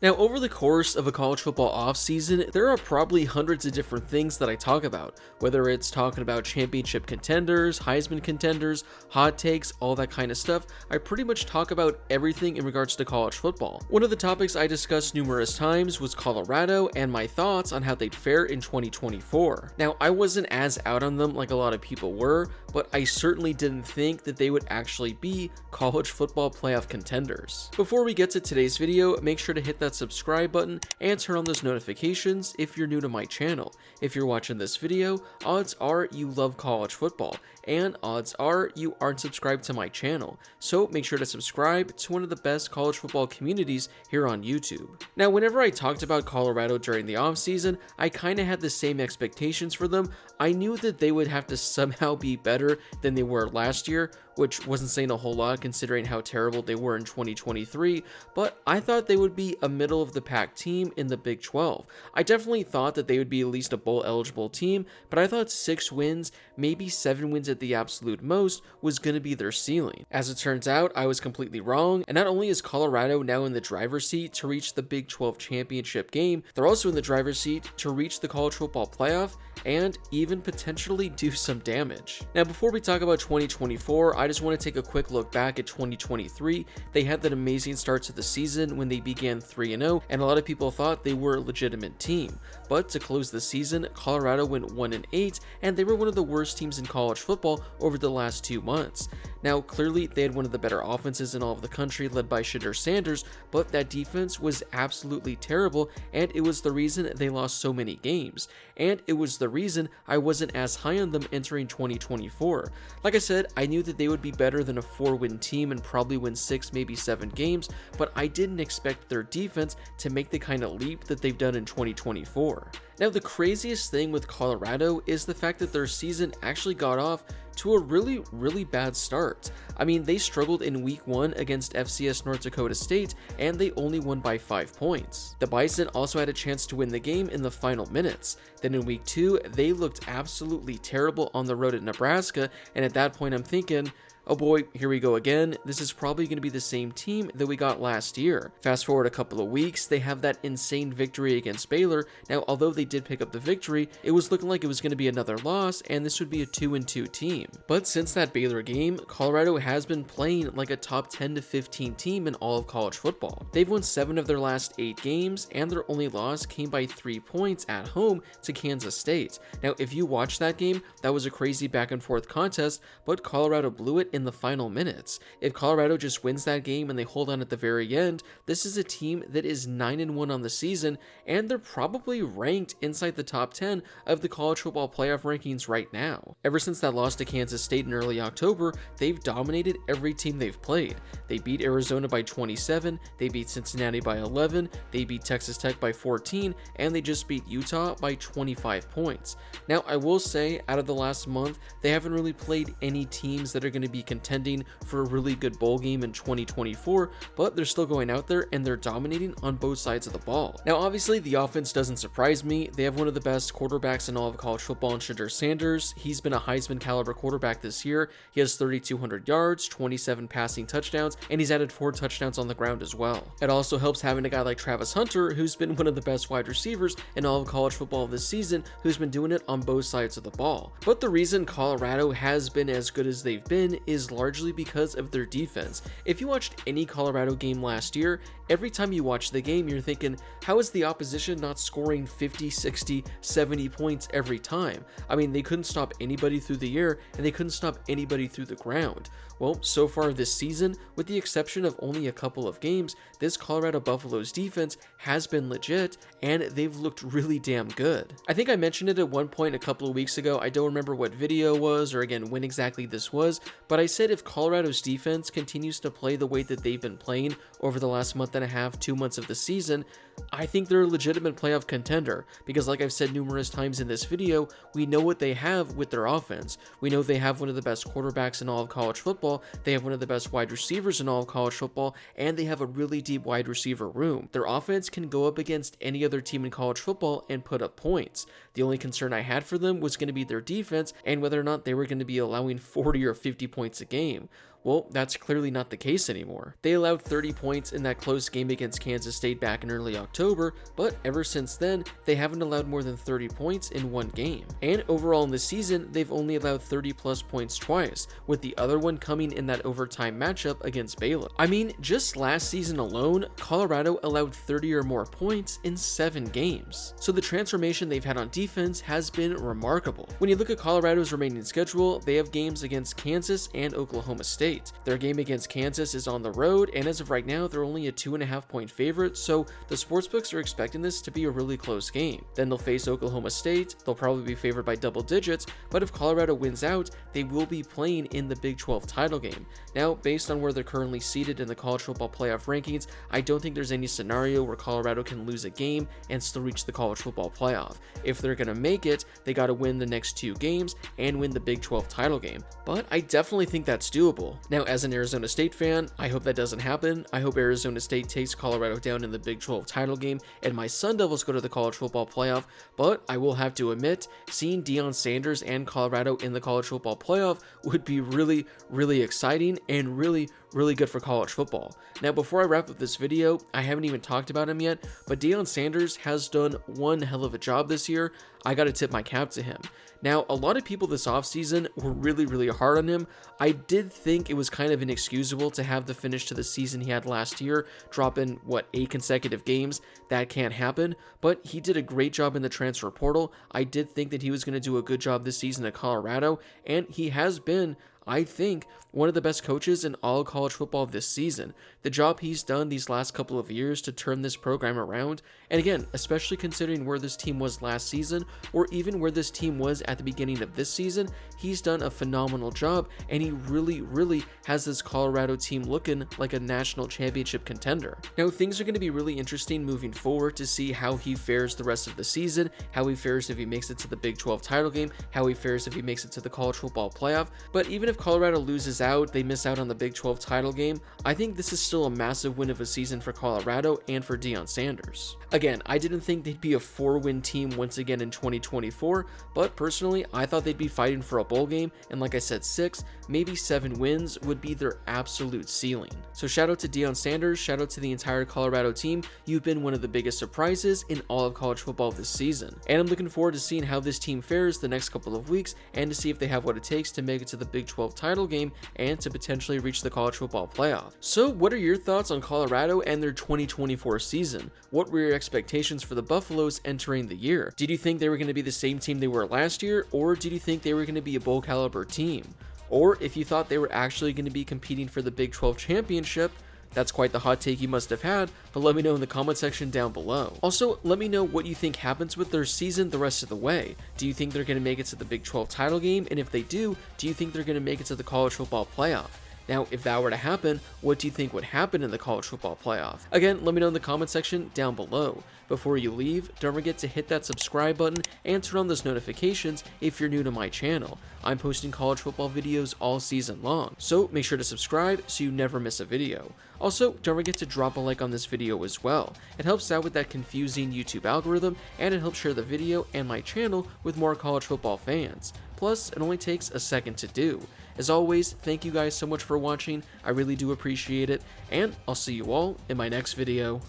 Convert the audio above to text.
Now, over the course of a college football offseason, there are probably hundreds of different things that I talk about, whether it's talking about championship contenders, Heisman contenders, hot takes, all that kind of stuff. I pretty much talk about everything in regards to college football. One of the topics I discussed numerous times was Colorado and my thoughts on how they'd fare in 2024. Now, I wasn't as out on them like a lot of people were, but I certainly didn't think that they would actually be college football playoff contenders. Before we get to today's video, make sure to hit that subscribe button and turn on those notifications if you're new to my channel. If you're watching this video, odds are you love college football, and odds are you aren't subscribed to my channel, so make sure to subscribe to one of the best college football communities here on YouTube. Now, whenever I talked about Colorado during the offseason, I kind of had the same expectations for them. I knew that they would have to somehow be better than they were last year, which wasn't saying a whole lot considering how terrible they were in 2023, but I thought they would be a middle of the pack team in the Big 12. I definitely thought that they would be at least a bowl eligible team, but I thought 6 wins, maybe 7 wins at the absolute most, was going to be their ceiling. As it turns out, I was completely wrong, and not only is Colorado now in the driver's seat to reach the Big 12 championship game, they're also in the driver's seat to reach the college football playoff and even potentially do some damage. Now, before we talk about 2024, I just want to take a quick look back at 2023. They had that amazing start to the season when they began 3-0, and a lot of people thought they were a legitimate team. But to close the season, Colorado went 1-8, and they were one of the worst teams in college football over the last 2 months. Now, clearly, they had one of the better offenses in all of the country, led by Deion Sanders, but that defense was absolutely terrible, and it was the reason they lost so many games. And it was the reason I wasn't as high on them entering 2024. Like I said, I knew that they would be better than a 4-win team and probably win 6, maybe 7 games, but I didn't expect their defense to make the kind of leap that they've done in 2024. Now, the craziest thing with Colorado is the fact that their season actually got off to a really bad start. I mean, they struggled in week 1 against FCS North Dakota State, and they only won by 5 points. The Bison also had a chance to win the game in the final minutes. Then in week 2, they looked absolutely terrible on the road at Nebraska, and at that point I'm thinking, oh boy, here we go again. This is probably going to be the same team that we got last year. Fast forward a couple of weeks, they have that insane victory against Baylor. Now, although they did pick up the victory, it was looking like it was going to be another loss, and this would be a 2-2 team. But since that Baylor game, Colorado has been playing like a top 10 to 15 team in all of college football. They've won 7 of their last 8 games, and their only loss came by 3 points at home to Kansas State. Now, if you watched that game, that was a crazy back and forth contest, but Colorado blew it in the final minutes. If Colorado just wins that game and they hold on at the very end, this is a team that is 9-1 on the season, and they're probably ranked inside the top 10 of the college football playoff rankings right now. Ever since that loss to Kansas State in early October, they've dominated every team they've played. They beat Arizona by 27, they beat Cincinnati by 11, they beat Texas Tech by 14, and they just beat Utah by 25 points. Now, I will say, out of the last month, they haven't really played any teams that are going to be contending for a really good bowl game in 2024, but they're still going out there and they're dominating on both sides of the ball. Now, obviously, the offense doesn't surprise me. They have one of the best quarterbacks in all of college football in Deion Sanders. He's been a Heisman caliber quarterback this year. He has 3,200 yards, 27 passing touchdowns, and he's added 4 touchdowns on the ground as well. It also helps having a guy like Travis Hunter, who's been one of the best wide receivers in all of college football this season, who's been doing it on both sides of the ball. But the reason Colorado has been as good as they've been is largely because of their defense. If you watched any Colorado game last year, every time you watch the game, you're thinking, how is the opposition not scoring 50, 60, 70 points every time? I mean, they couldn't stop anybody through the air, and they couldn't stop anybody through the ground. Well, so far this season, with the exception of only a couple of games, this Colorado Buffaloes defense has been legit, and they've looked really damn good. I think I mentioned it at one point a couple of weeks ago. I don't remember what video was, or again, when exactly this was, but I said if Colorado's defense continues to play the way that they've been playing over the last month and a half, 2 months of the season, I think they're a legitimate playoff contender, because like I've said numerous times in this video, we know what they have with their offense. We know they have one of the best quarterbacks in all of college football, they have one of the best wide receivers in all of college football, and they have a really deep wide receiver room. Their offense can go up against any other team in college football and put up points. The only concern I had for them was going to be their defense and whether or not they were going to be allowing 40 or 50 points a game. Well, that's clearly not the case anymore. They allowed 30 points in that close game against Kansas State back in early October, but ever since then, they haven't allowed more than 30 points in one game. And overall in the season, they've only allowed 30 plus points twice, with the other one coming in that overtime matchup against Baylor. I mean, just last season alone, Colorado allowed 30 or more points in 7 games. So the transformation they've had on defense has been remarkable. When you look at Colorado's remaining schedule, they have games against Kansas and Oklahoma State. Their game against Kansas is on the road, and as of right now, they're only a 2.5 point favorite, so the sportsbooks are expecting this to be a really close game. Then they'll face Oklahoma State. They'll probably be favored by double digits, but if Colorado wins out, they will be playing in the Big 12 title game. Now, based on where they're currently seated in the college football playoff rankings, I don't think there's any scenario where Colorado can lose a game and still reach the college football playoff. If they're going to make it, they got to win the next 2 games and win the Big 12 title game. But I definitely think that's doable. Now, as an Arizona State fan, I hope that doesn't happen. I hope Arizona State takes Colorado down in the Big 12 title game and my Sun Devils go to the college football playoff, but I will have to admit, seeing Deion Sanders and Colorado in the college football playoff would be really, really exciting and really good for college football. Now, before I wrap up this video, I haven't even talked about him yet, but Deion Sanders has done one hell of a job this year. I gotta tip my cap to him. Now, a lot of people this offseason were really hard on him. I did think it was kind of inexcusable to have the finish to the season he had last year, dropping, 8 consecutive games? That can't happen, but he did a great job in the transfer portal. I did think that he was going to do a good job this season at Colorado, and he has been, I think, one of the best coaches in all college football this season. The job he's done these last couple of years to turn this program around, and again, especially considering where this team was last season, or even where this team was at the beginning of this season, he's done a phenomenal job, and he really has this Colorado team looking like a national championship contender. Now, things are going to be really interesting moving forward to see how he fares the rest of the season, how he fares if he makes it to the Big 12 title game, how he fares if he makes it to the college football playoff. But even if Colorado loses out, they miss out on the Big 12 title game, I think this is still a massive win of a season for Colorado and for Deion Sanders. Again, I didn't think they'd be a 4-win team once again in 2024, but personally, I thought they'd be fighting for a bowl game, and like I said, 6, maybe 7 wins would be their absolute ceiling. So shout out to Deion Sanders, shout out to the entire Colorado team. You've been one of the biggest surprises in all of college football this season, and I'm looking forward to seeing how this team fares the next couple of weeks and to see if they have what it takes to make it to the Big 12 title game and to potentially reach the college football playoff. So what are your thoughts on Colorado and their 2024 season? What were your expectations for the Buffaloes entering the year? Did you think they were going to be the same team they were last year, or did you think they were going to be a bowl caliber team? Or if you thought they were actually going to be competing for the Big 12 championship? That's quite the hot take you must have had, but let me know in the comment section down below. Also, let me know what you think happens with their season the rest of the way. Do you think they're going to make it to the Big 12 title game? And if they do you think they're going to make it to the college football playoff? Now, if that were to happen, what do you think would happen in the college football playoff? Again, let me know in the comment section down below. Before you leave, don't forget to hit that subscribe button and turn on those notifications if you're new to my channel. I'm posting college football videos all season long, so make sure to subscribe so you never miss a video. Also, don't forget to drop a like on this video as well. It helps out with that confusing YouTube algorithm, and it helps share the video and my channel with more college football fans. Plus, it only takes a second to do. As always, thank you guys so much for watching. I really do appreciate it, and I'll see you all in my next video.